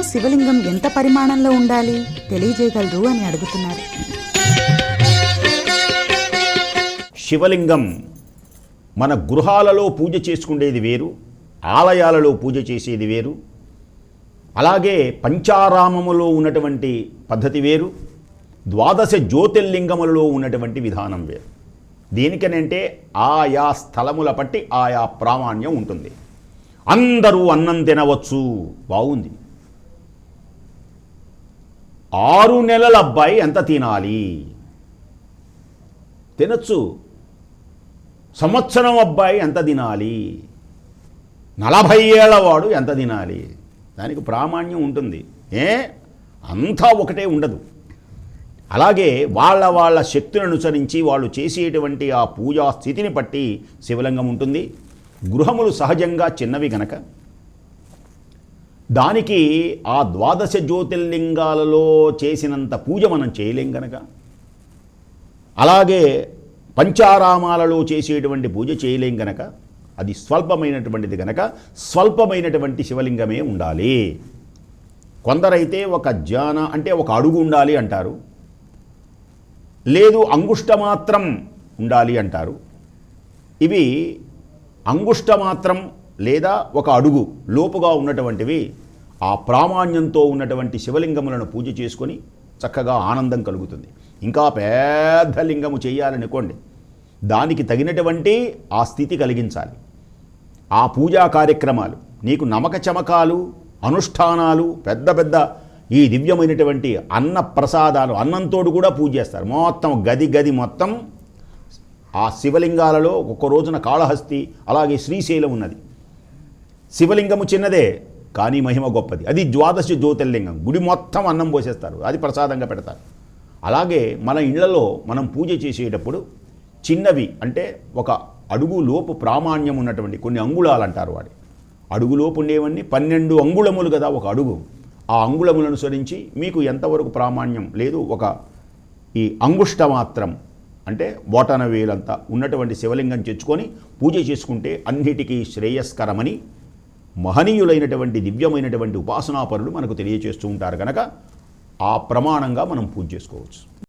శివలింగం ఎంత పరిమాణంలో ఉండాలి తెలియజేయగలరు అని అడుగుతున్నారు. శివలింగం మన గృహాలలో పూజ చేసుకునేది వేరు, ఆలయాలలో పూజ చేసేది వేరు, అలాగే పంచారామములో ఉన్నటువంటి పద్ధతి వేరు, ద్వాదశ జ్యోతిర్లింగములలో ఉన్నటువంటి విధానం వేరు. దేనికనంటే ఆయా స్థలముల బట్టి ఆయా ప్రామాణ్యం ఉంటుంది. అందరూ అన్నం తినవచ్చు, బాగుంది. 6 నెలల అబ్బాయి ఎంత తినాలి? తినచ్చు. సంవత్సరం అబ్బాయి ఎంత తినాలి? 40 ఏళ్ల వాడు ఎంత తినాలి? దానికి ప్రామాణ్యం ఉంటుంది. అంతా ఒకటే ఉండదు. అలాగే వాళ్ళ శక్తులను అనుసరించి వాళ్ళు చేసేటువంటి ఆ పూజా స్థితిని బట్టి శివలింగం ఉంటుంది. గృహములు సహజంగా చిన్నవి గనక దానికి ఆ ద్వాదశ జ్యోతిర్లింగాలలో చేసినంత పూజ మనం చేయలేం గనక, అలాగే పంచారామాలలో చేసేటువంటి పూజ చేయలేం గనక, అది స్వల్పమైనటువంటిది గనక స్వల్పమైనటువంటి శివలింగమే ఉండాలి. కొందరైతే ఒక జాన అంటే ఒక అడుగు ఉండాలి అంటారు, లేదు అంగుష్టమాత్రం ఉండాలి అంటారు. ఇవి అంగుష్టమాత్రం లేదా ఒక అడుగు లోపుగా ఉన్నటువంటివి ఆ ప్రామాణ్యంతో ఉన్నటువంటి శివలింగములను పూజ చేసుకొని చక్కగా ఆనందం కలుగుతుంది. ఇంకా పెద్ద లింగము చేయాలనుకోండి, దానికి తగినటువంటి ఆ స్థితి కలిగించాలి. ఆ పూజా కార్యక్రమాలు, నీకు నమక చమకాలు, అనుష్ఠానాలు, పెద్ద పెద్ద ఈ దివ్యమైనటువంటి అన్న ప్రసాదాలు, అన్నంతోడు కూడా పూజ చేస్తారు. మొత్తం గది మొత్తం ఆ శివలింగాలలో ఒక్క రోజున కాళహస్తి, అలాగే శ్రీశైలం ఉన్నది. శివలింగము చిన్నదే కానీ మహిమ గొప్పది. అది ద్వాదశ జ్యోతిర్లింగం. గుడి మొత్తం అన్నం పోసేస్తారు, అది ప్రసాదంగా పెడతారు. అలాగే మన ఇళ్లలో మనం పూజ చేసేటప్పుడు చిన్నవి అంటే ఒక అడుగు లోపు ప్రామాణ్యం ఉన్నటువంటి కొన్ని అంగుళాలు అంటారు. వాడి అడుగులోపు ఉండేవన్నీ 12 అంగుళములు కదా ఒక అడుగు. ఆ అంగుళములను అనుసరించి మీకు ఎంతవరకు ప్రామాణ్యం లేదు, ఒక ఈ అంగుష్ట మాత్రం అంటే బోటన వేలంతా ఉన్నటువంటి శివలింగం తెచ్చుకొని పూజ చేసుకుంటే అన్నిటికీ శ్రేయస్కరమని మహనీయులైనటువంటి దివ్యమైనటువంటి ఉపాసనాపరులు మనకు తెలియచేస్తూ ఉంటారు కనుక ఆ ప్రమాణంగా మనం పూజ చేసుకోవచ్చు.